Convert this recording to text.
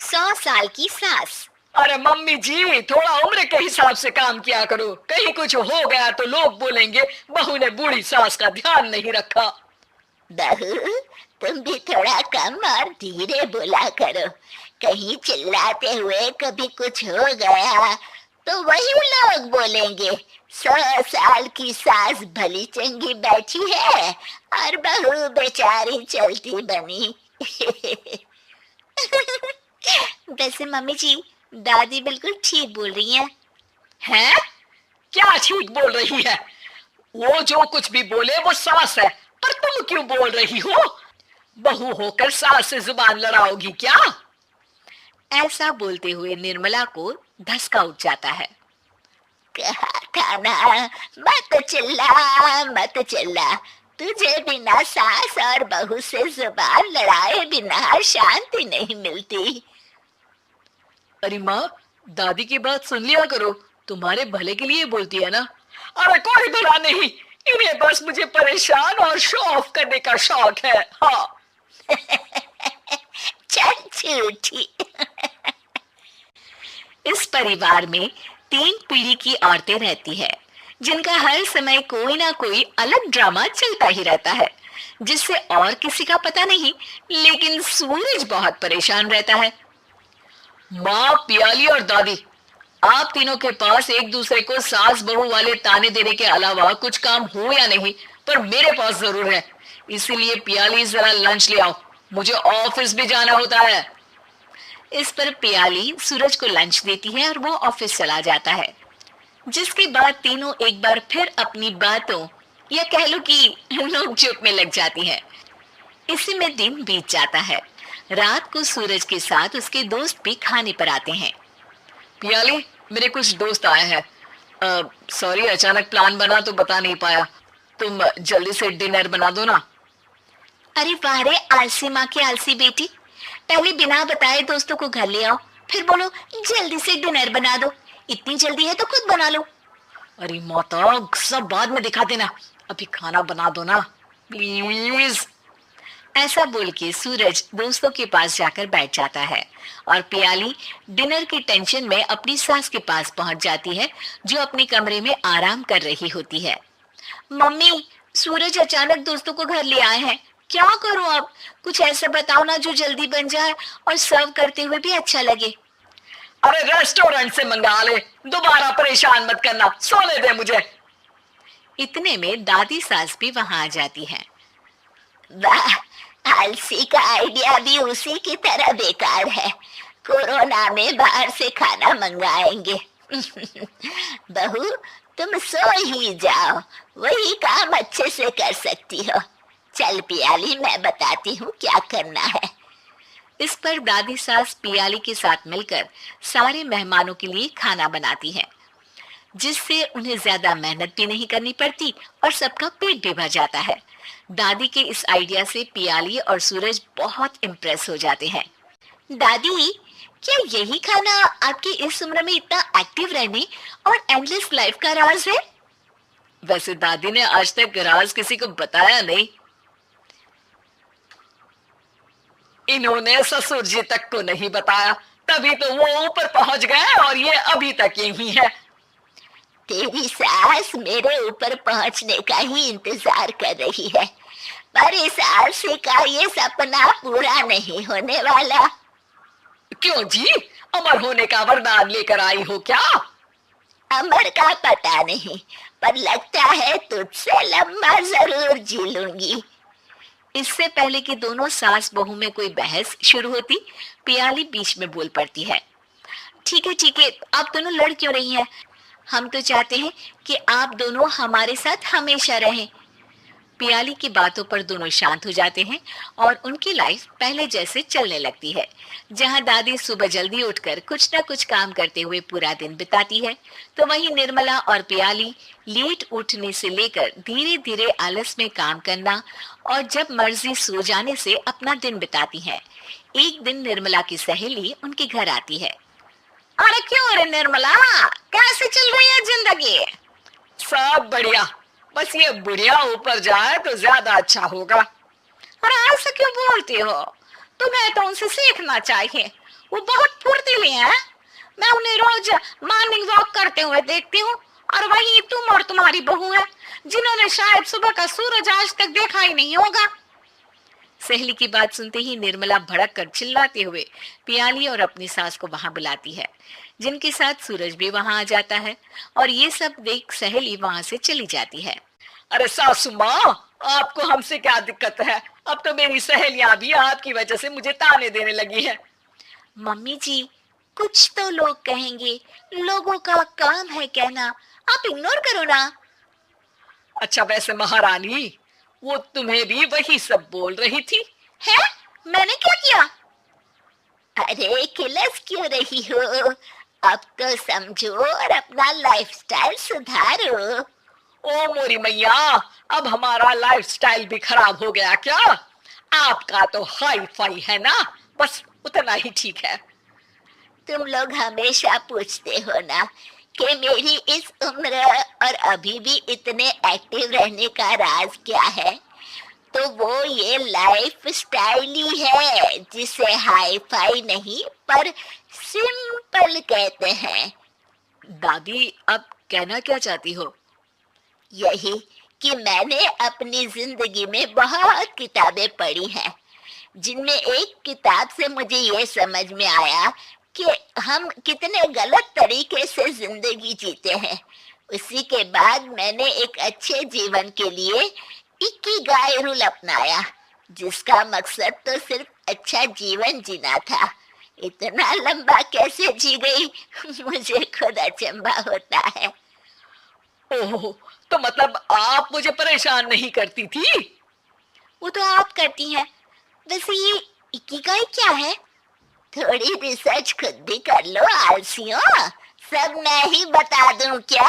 100 साल की सास। अरे मम्मी जी, थोड़ा उम्र के हिसाब से काम किया करो। कहीं कुछ हो गया तो लोग बोलेंगे बहू ने बूढ़ी सास का ध्यान नहीं रखा। बहू, तुम भी थोड़ा कम और धीरे बोला करो। कहीं चिल्लाते हुए कभी कुछ हो गया तो वही लोग बोलेंगे 100 साल की सास भली चंगी बैठी है और बहू बेचारी चलती बनी। वैसे मम्मी जी, दादी बिल्कुल ठीक बोल रही हैं। हैं? क्या ठीक बोल रही है? वो जो कुछ भी बोले वो सास है, पर तुम क्यों बोल रही हो? बहू होकर सास से जुबान लड़ाओगी क्या? ऐसा बोलते हुए निर्मला को धसका उठ जाता है। कहा था ना, मत चिल्ला मत चिल्ला। तुझे बिना सास और बहू से जुबान लड़ाए बिना शांति नहीं मिलती। अरे माँ, दादी की बात सुन लिया करो, तुम्हारे भले के लिए बोलती है ना। अरे कोई भला नहीं, इन्हें बस मुझे परेशान और शो ऑफ करने का शौक है। हाँ। चल झूठी। इस परिवार में 3 पीढ़ी की औरतें रहती है, जिनका हर समय कोई ना कोई अलग ड्रामा चलता ही रहता है, जिससे और किसी का पता नहीं, लेकिन सूरज बहुत परेशान रहता है। माँ, पियाली और दादी, आप तीनों के पास एक दूसरे को सास बहू वाले ताने देने के अलावा कुछ काम हो या नहीं, पर मेरे पास जरूर है। इसीलिए पियाली, जरा लंच ले आओ, मुझे ऑफिस भी जाना होता है। इस पर पियाली सूरज को लंच देती है और वो ऑफिस चला जाता है, जिसके बाद तीनों एक बार फिर अपनी बातों या कह लो कि नोक-झोंक में लग जाती हैं। इसी में दिन बीत जाता है। रात को सूरज के साथ उसके दोस्त भी खाने पर आते हैं। पियाली, मेरे कुछ दोस्त आए हैं। सॉरी, अचानक प्लान बना तो बता नहीं पाया। तुम जल्दी से डिनर बना दो ना। अरे वाह रे आलसी माँ की आलसी बेटी, पहले बिना बताए दोस्तों को घर ले आओ, फिर बोलो जल्दी से डिनर बना दो। इतनी जल्दी है तो खुद बना लो। अरे माता, सब बाद में दिखा देना, अभी खाना बना दो ना प्लीज। ऐसा बोल के सूरज दोस्तों के पास जाकर बैठ जाता है और पियाली डिनर की टेंशन में अपनी सास के पास पहुंच जाती है, जो अपने कमरे में आराम कर रही होती है। मम्मी, सूरज अचानक दोस्तों को घर ले आए हैं, क्या करूं अब? कुछ ऐसा बताओ ना जो जल्दी बन जाए और सर्व करते हुए भी अच्छा लगे। अरे रेस्टोरेंट से मंगा ले, दोबारा परेशान मत करना, सोने दे मुझे। इतने में दादी सास भी वहां आ जाती है। वाह, आलसी का आइडिया भी उसी की तरह बेकार है। कोरोना में बाहर से खाना मंगाएंगे। बहू, तुम सो ही जाओ, वही काम अच्छे से कर सकती हो। चल पियाली, मैं बताती हूँ क्या करना है। इस पर दादी सास पियाली के साथ मिलकर सारे मेहमानों के लिए खाना बनाती है, जिससे उन्हें ज्यादा मेहनत भी नहीं करनी पड़ती और सबका पेट भी भर जाता है। दादी के इस आइडिया से पियाली और सूरज बहुत इम्प्रेस हो जाते हैं। दादी, क्या यही खाना आपकी इस उम्र में इतना एक्टिव रहने और एंडलेस लाइफ का राज है? वैसे दादी ने आज तक राज किसी को बताया नहीं। इन्होंने ससुर जी तक को नहीं बताया, तभी तो वो ऊपर पहुंच गए और ये अभी तक यही है। तेरी सास मेरे ऊपर पहुंचने का ही इंतजार कर रही है, पर इस आलसी का ये सपना पूरा नहीं होने वाला। क्यों जी, अमर होने का वरदान लेकर आई हो क्या? अमर का पता नहीं, पर लगता है तुझसे लंबा जरूर जी लूंगी। इससे पहले कि दोनों सास बहू में कोई बहस शुरू होती, पियाली बीच में बोल पड़ती है। ठीक है, आप दोनों लड़ क्यों रही हैं? हम तो चाहते हैं कि आप दोनों हमारे साथ हमेशा रहें। पियाली की बातों पर दोनों शांत हो जाते हैं और उनकी लाइफ पहले जैसे चलने लगती है, जहां दादी सुबह जल्दी उठकर कुछ न कुछ काम करते हुए पूरा दिन बिताती है, तो वहीं निर्मला और पियाली लेट उठने से लेकर धीरे धीरे आलस में काम करना और जब मर्जी सो जाने से अपना दिन बिताती हैं। एक दिन निर्मला की सहेली उनके घर आती है। अरे क्यों रे निर्मला, कैसे चल रही है जिंदगी? सब बढ़िया, बस ये बुढ़िया ऊपर जाए तो ज्यादा अच्छा होगा। अरे ऐसा क्यों बोलती हो? तुम्हें तो उनसे सीखना चाहिए। वो बहुत फुर्तीले हैं। मैं उन्हें रोज मॉर्निंग वॉक करते हुए देखती हूँ, और वहीं तुम और तुम्हारी बहू है जिन्होंने शायद सुबह का सूरज आज तक देखा ही नहीं होगा। सहेली की बात सुनते ही निर्मला भड़क कर चिल्लाते हुए पियाली और अपनी सास को वहां बुलाती है, जिनके साथ सूरज भी वहां आ जाता है और ये सब देख सहेली वहां से चली जाती है। अरे सासू माँ, आपको हमसे क्या दिक्कत है? अब तो मेरी सहेलियां भी आपकी वजह से मुझे ताने देने लगी है। मम्मी जी, कुछ तो लोग कहेंगे, लोगों का काम है कहना, आप इग्नोर करो ना। अच्छा वैसे महारानी, वो तुम्हें भी वही सब बोल रही थी? है? मैंने क्या किया? अरे किलस क्यों रही हो? अब तो समझो और अपना लाइफस्टाइल सुधारो। ओ मोरी मैया, अब हमारा लाइफस्टाइल भी खराब हो गया क्या? आपका तो हाई फाई है ना, बस उतना ही ठीक है। तुम लोग हमेशा पूछते हो ना कि मेरी इस उम्र और अभी भी इतने एक्टिव रहने का राज क्या है, तो वो ये लाइफ स्टाइल ही है जिसे हाई फाई नहीं पर सिंपल कहते हैं। दादी, अब कहना क्या चाहती हो? यही कि मैंने अपनी जिंदगी में बहुत किताबें पढ़ी हैं, जिनमें एक किताब से मुझे ये समझ में आया कि हम कितने गलत तरीके से जिंदगी जीते हैं। उसी के बाद मैंने एक अच्छे जीवन के लिए इकिगाई रूल अपनाया, जिसका मकसद तो सिर्फ अच्छा जीवन जीना था। इतना लंबा कैसे जी गई मुझे खुद अचंभा होता है। ओह, तो मतलब आप मुझे परेशान नहीं करती थी? वो तो आप करती हैं। वैसे ये इकिगाई क्या है? थोड़ी रिसर्च खुद भी कर लो आलसियों, सब मैं ही बता दूं क्या?